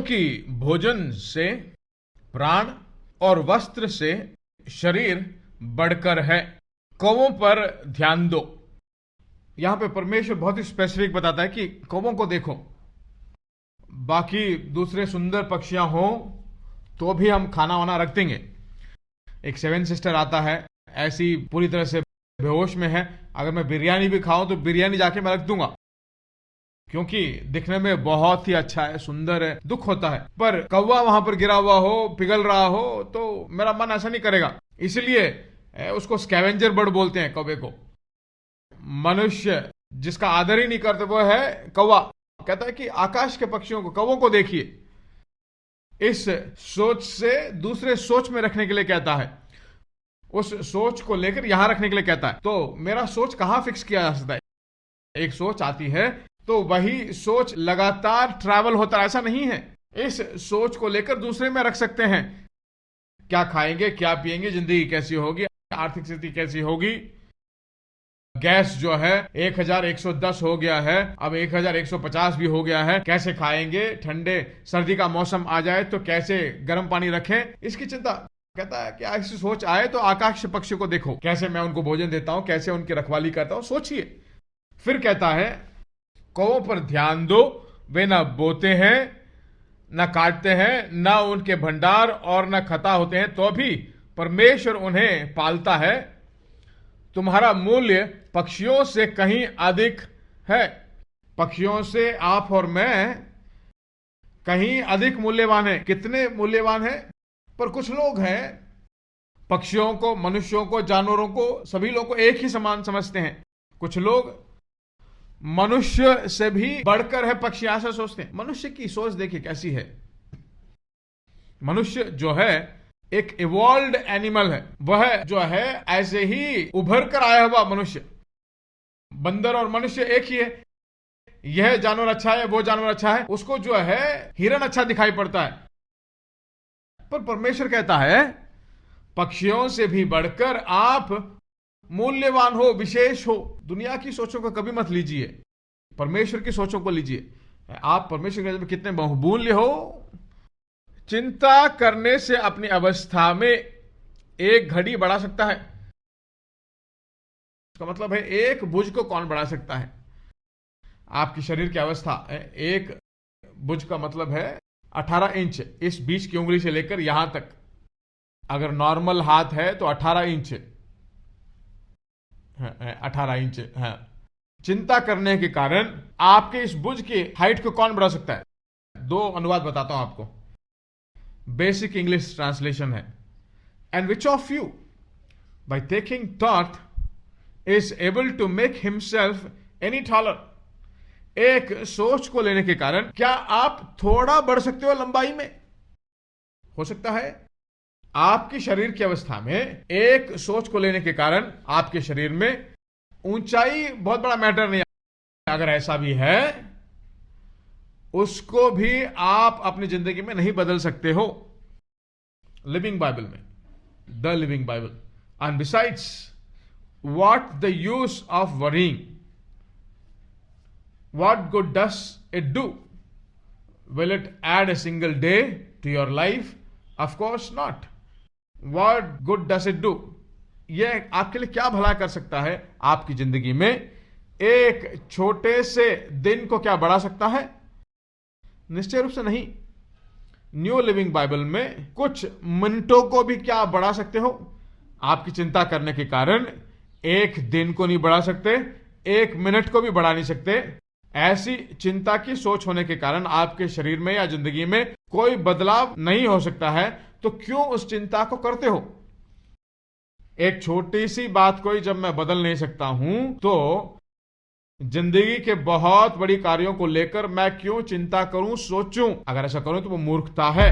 क्योंकि भोजन से, प्राण और वस्त्र से शरीर बढ़कर है। कौवों पर ध्यान दो। यहां पे परमेश्वर बहुत ही स्पेसिफिक बताता है कि कौवों को देखो, बाकी दूसरे सुंदर पक्षियां हो तो भी हम खाना वाना रख देंगे। एक सेवन सिस्टर आता है, ऐसी पूरी तरह से बेहोश में है, अगर मैं बिरयानी भी खाऊं तो बिरयानी जाके मैं रख दूंगा, क्योंकि दिखने में बहुत ही अच्छा है, सुंदर है, दुख होता है। पर कौवा वहां पर गिरा हुआ हो, पिघल रहा हो, तो मेरा मन ऐसा नहीं करेगा। इसलिए उसको स्कैवेंजर बर्ड बोलते हैं कौवे को। मनुष्य जिसका आदर ही नहीं करते वो है कौवा। कहता है कि आकाश के पक्षियों को, कौवों को देखिए। इस सोच से दूसरे सोच में रखने के लिए कहता है, उस सोच को लेकर यहां रखने के लिए कहता है। तो मेरा सोच कहां फिक्स किया जा सकता है? एक सोच आती है तो वही सोच लगातार ट्रैवल होता, ऐसा नहीं है। इस सोच को लेकर दूसरे में रख सकते हैं, क्या खाएंगे, क्या पिएंगे, जिंदगी कैसी होगी, आर्थिक स्थिति कैसी होगी। गैस जो है 1110 हो गया है, अब 1150 भी हो गया है। कैसे खाएंगे, ठंडे सर्दी का मौसम आ जाए तो कैसे गर्म पानी रखें, इसकी चिंता। कहता है कि ऐसी सोच आए तो आकाश के पक्षी को देखो, कैसे मैं उनको भोजन देता हूं, कैसे उनकी रखवाली करता हूं, सोचिए। फिर कहता है कौवों पर ध्यान दो, वे न बोते हैं, न काटते हैं, न उनके भंडार और न खता होते हैं, तो भी परमेश्वर उन्हें पालता है। तुम्हारा मूल्य पक्षियों से कहीं अधिक है। पक्षियों से आप और मैं कहीं अधिक मूल्यवान है। कितने मूल्यवान है? पर कुछ लोग हैं, पक्षियों को, मनुष्यों को, जानवरों को, सभी लोगों को एक ही समान समझते हैं। कुछ लोग मनुष्य से भी बढ़कर है पक्षी, ऐसा सोचते हैं। मनुष्य की सोच देखिए कैसी है। मनुष्य जो है एक इवॉल्व्ड एनिमल है। वह जो है ऐसे ही उभर कर आया हुआ मनुष्य। बंदर और मनुष्य एक ही है। यह जानवर अच्छा है, वो जानवर अच्छा है, उसको जो है हिरन अच्छा दिखाई पड़ता है। पर परमेश्वर कहता है पक्षियों से भी बढ़कर आप मूल्यवान हो, विशेष हो। दुनिया की सोचों को कभी मत लीजिए, परमेश्वर की सोचों को लीजिए। आप परमेश्वर के नजर में कितने बहुमूल्य हो। चिंता करने से अपनी अवस्था में एक घड़ी बढ़ा सकता है। इसका मतलब है एक भुज को कौन बढ़ा सकता है? आपकी शरीर की अवस्था, एक भुज का मतलब है 18 इंच, इस बीच की उंगली से लेकर यहां तक। अगर नॉर्मल हाथ है तो 18 इंच, 18 इंच है। चिंता करने के कारण आपके इस भुज की हाइट को कौन बढ़ा सकता है? दो अनुवाद बताता हूं आपको, बेसिक इंग्लिश ट्रांसलेशन है। And which of you by taking thought is able to make himself any taller. एक सोच को लेने के कारण क्या आप थोड़ा बढ़ सकते हो लंबाई में? हो सकता है आपकी शरीर की अवस्था में एक सोच को लेने के कारण आपके शरीर में ऊंचाई बहुत बड़ा मैटर नहीं। अगर ऐसा भी है, उसको भी आप अपनी जिंदगी में नहीं बदल सकते हो। लिविंग बाइबल में, the Living Bible. And besides, what the use of worrying? What good does it do? Will it add a single day to your life? Of course not. What good does it do? यह आपके लिए क्या भला कर सकता है? आपकी जिंदगी में एक छोटे से दिन को क्या बढ़ा सकता है? निश्चय रूप से नहीं। न्यू लिविंग बाइबल में कुछ मिनटों को भी क्या आप बढ़ा सकते हो? आपकी चिंता करने के कारण एक दिन को नहीं बढ़ा सकते, एक मिनट को भी बढ़ा नहीं सकते। ऐसी चिंता की सोच होने के कारण आपके शरीर में या जिंदगी में कोई बदलाव नहीं हो सकता है। तो क्यों उस चिंता को करते हो? एक छोटी सी बात को ही जब मैं बदल नहीं सकता हूं, तो जिंदगी के बहुत बड़ी कार्यों को लेकर मैं क्यों चिंता करूं, सोचूं? अगर ऐसा करूं तो वो मूर्खता है।